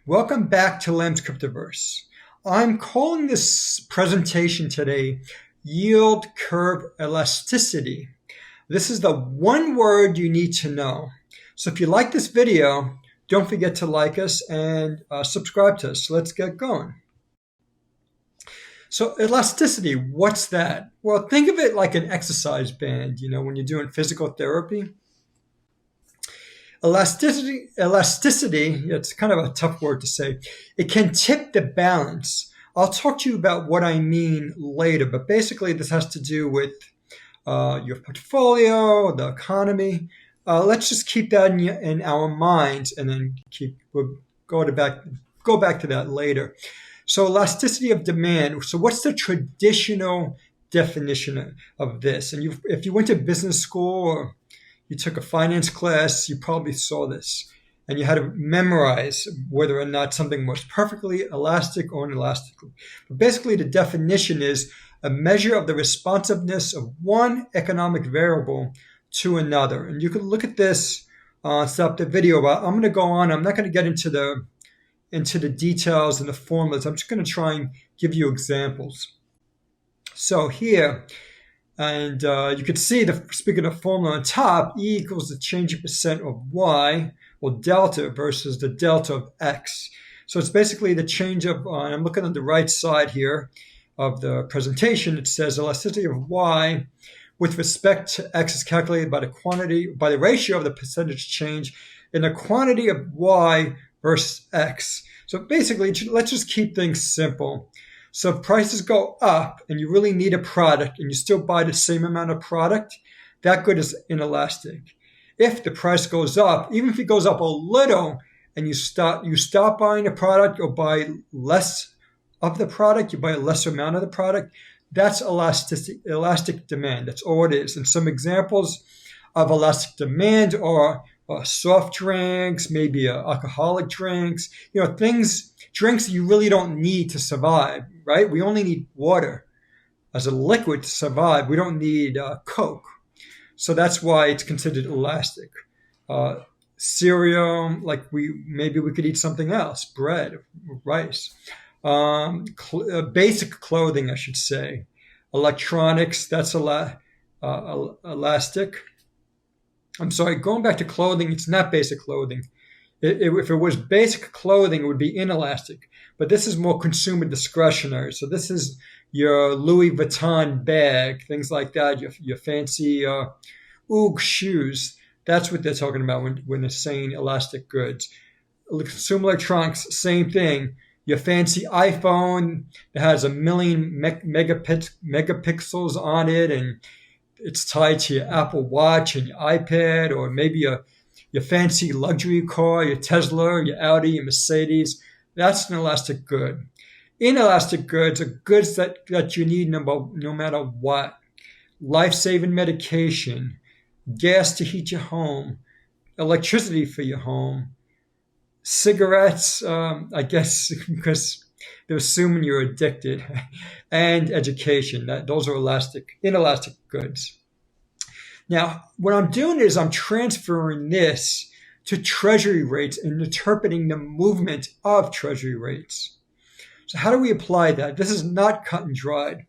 Welcome back to Lamb's Cryptoverse. I'm calling this presentation today Yield Curve Elasticity. This is the one word you need to know. So if you like this video, don't forget to like us and subscribe to us. Let's get going. So elasticity, what's that? Well, think of it like an exercise band, when you're doing physical therapy. Elasticity, it's kind of a tough word to say. It can tip the balance. I'll talk to you about what I mean later, but basically this has to do with your portfolio, the economy. Let's just keep that in our minds and then we'll go back to that later. So elasticity of demand. So what's the traditional definition of this? And if you went to business school or you took a finance class, you probably saw this, and you had to memorize whether or not something was perfectly elastic or inelastic. But basically, the definition is a measure of the responsiveness of one economic variable to another. And you can look at this, stop the video. But I'm going to go on. I'm not going to get into the details and the formulas. I'm just going to try and give you examples. So here, and you can see, speaking of formula on top, E equals the change in percent of Y, or delta, versus the delta of X. So it's basically the change of, I'm looking on the right side here of the presentation. It says elasticity of Y with respect to X is calculated by the ratio of the percentage change in the quantity of Y versus X. So basically, let's just keep things simple. So if prices go up and you really need a product and you still buy the same amount of product, that good is inelastic. If the price goes up, even if it goes up a little and you stop buying the product or buy less of the product, you buy a lesser amount of the product, that's elastic demand. That's all it is. And some examples of elastic demand are soft drinks, maybe alcoholic drinks, drinks you really don't need to survive, right? We only need water as a liquid to survive. We don't need Coke. So that's why it's considered elastic. Cereal, maybe we could eat something else, bread, rice. Basic clothing, I should say. Electronics, that's elastic. I'm sorry, going back to clothing, it's not basic clothing. If it was basic clothing, it would be inelastic. But this is more consumer discretionary. So this is your Louis Vuitton bag, things like that, your fancy UGG shoes. That's what they're talking about when they're saying elastic goods. Consumer electronics, same thing. Your fancy iPhone that has 1 million megapixels on it, and it's tied to your Apple Watch and your iPad, or maybe your fancy luxury car, your Tesla, your Audi, your Mercedes. That's an elastic good. Inelastic goods are goods that you need no matter what. Life-saving medication, gas to heat your home, electricity for your home, cigarettes, I guess because they're assuming you're addicted, and education. Those are inelastic goods. Now, what I'm doing is I'm transferring this to Treasury rates and interpreting the movement of Treasury rates. So how do we apply that? This is not cut and dried.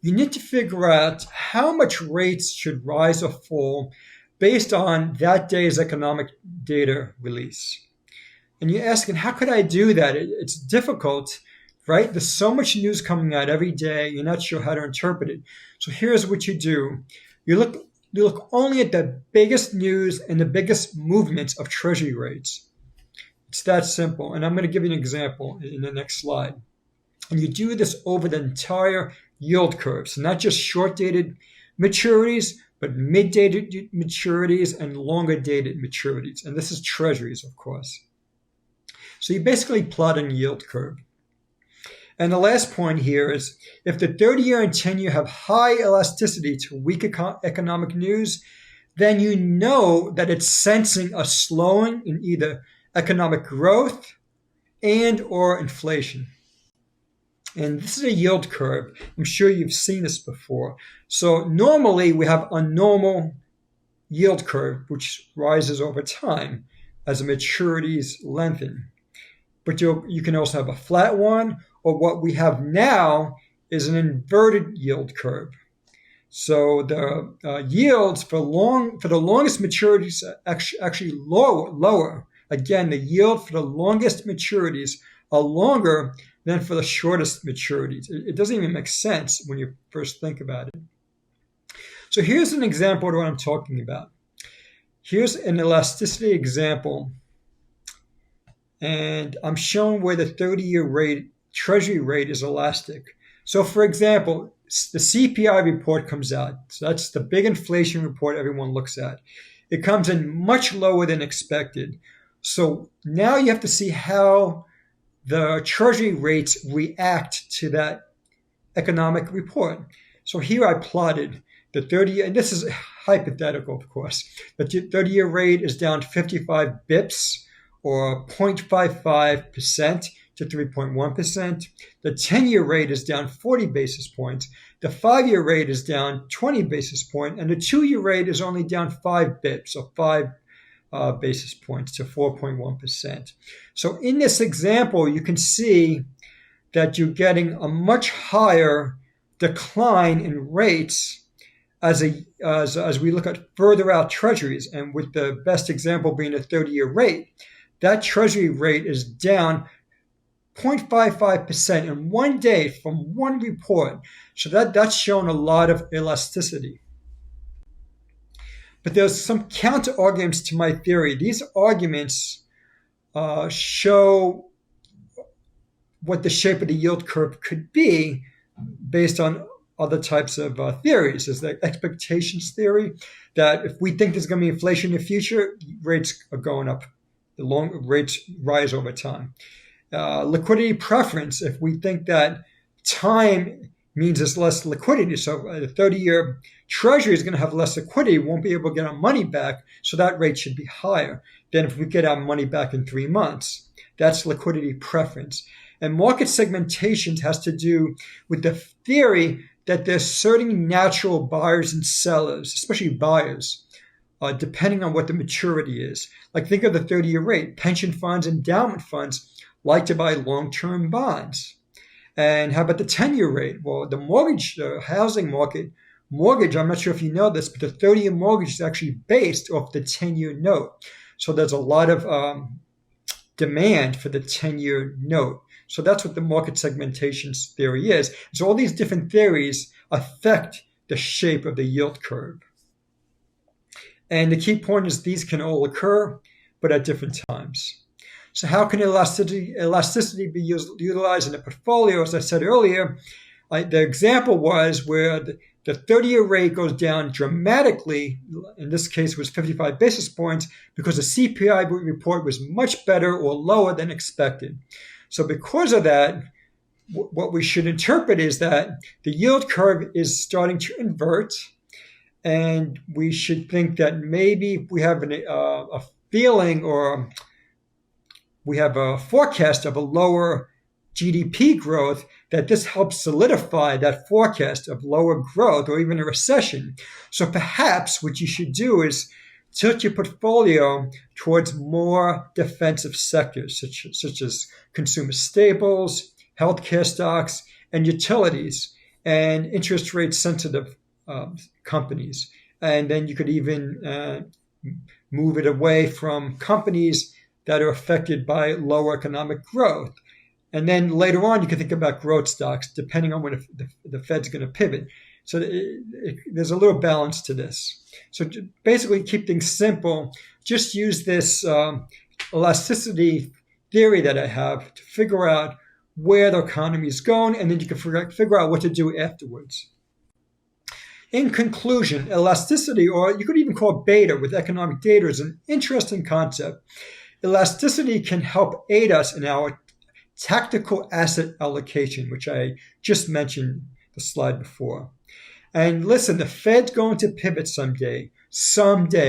You need to figure out how much rates should rise or fall based on that day's economic data release. And you're asking, how could I do that? It's difficult, right? There's so much news coming out every day. You're not sure how to interpret it. So here's what you do. You look only at the biggest news and the biggest movements of Treasury rates. It's that simple. And I'm going to give you an example in the next slide. And you do this over the entire yield curve. So not just short-dated maturities, but mid-dated maturities and longer-dated maturities. And this is Treasuries, of course. So you basically plot a yield curve. And the last point here is, if the 30-year and 10-year have high elasticity to weak economic news, then you know that it's sensing a slowing in either economic growth and or inflation. And this is a yield curve. I'm sure you've seen this before. So normally we have a normal yield curve, which rises over time as the maturities lengthen. but you can also have a flat one, or what we have now is an inverted yield curve. So the yields for the longest maturities are actually lower. Again, the yield for the longest maturities are longer than for the shortest maturities. It doesn't even make sense when you first think about it. So here's an example of what I'm talking about. Here's an elasticity example, and I'm showing where the 30-year rate, Treasury rate, is elastic. So for example, the CPI report comes out. So that's the big inflation report everyone looks at. It comes in much lower than expected. So now you have to see how the Treasury rates react to that economic report. So here I plotted the 30-year, and this is hypothetical, of course, but the 30-year rate is down 55 bips, or 0.55% to 3.1%. The 10-year rate is down 40 basis points. The 5-year rate is down 20 basis points, and the 2-year rate is only down 5 bips, or 5 basis points to 4.1%. So in this example, you can see that you're getting a much higher decline in rates as we look at further out treasuries, and with the best example being the 30-year rate. That Treasury rate is down 0.55% in one day from one report. So that's shown a lot of elasticity. But there's some counter arguments to my theory. These arguments show what the shape of the yield curve could be based on other types of theories. There's the expectations theory, that if we think there's going to be inflation in the future, rates are going up. The long rates rise over time. Liquidity preference, if we think that time means there's less liquidity, so the 30-year Treasury is going to have less liquidity, won't be able to get our money back, so that rate should be higher than if we get our money back in 3 months. That's liquidity preference. And market segmentation has to do with the theory that there's certain natural buyers and sellers, especially buyers, depending on what the maturity is. Like think of the 30-year rate. Pension funds, endowment funds like to buy long-term bonds. And how about the 10-year rate? Well, the housing market, I'm not sure if you know this, but the 30-year mortgage is actually based off the 10-year note. So there's a lot of demand for the 10-year note. So that's what the market segmentation theory is. So all these different theories affect the shape of the yield curve. And the key point is these can all occur, but at different times. So how can elasticity be utilized in a portfolio? As I said earlier, the example was where the 30-year rate goes down dramatically. In this case, it was 55 basis points because the CPI report was much better or lower than expected. So because of that, what we should interpret is that the yield curve is starting to invert, and we should think that maybe we have a feeling, or we have a forecast of a lower GDP growth, that this helps solidify that forecast of lower growth or even a recession. So perhaps what you should do is tilt your portfolio towards more defensive sectors, such as consumer staples, healthcare stocks, and utilities, and interest rate sensitive companies. And then you could even move it away from companies that are affected by lower economic growth. And then later on, you can think about growth stocks, depending on when the Fed's going to pivot. So there's a little balance to this. So basically, keep things simple. Just use this elasticity theory that I have to figure out where the economy is going, and then you can figure out what to do afterwards. In conclusion, elasticity, or you could even call it beta with economic data, is an interesting concept. Elasticity can help aid us in our tactical asset allocation, which I just mentioned the slide before. And listen, the Fed's going to pivot someday.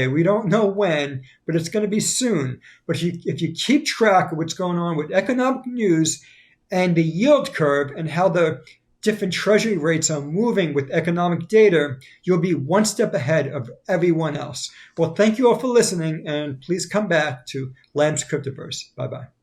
We don't know when, but it's going to be soon. But if you keep track of what's going on with economic news and the yield curve and how the different treasury rates are moving with economic data, you'll be one step ahead of everyone else. Well, thank you all for listening, and please come back to Lamb's Cryptoverse. Bye-bye.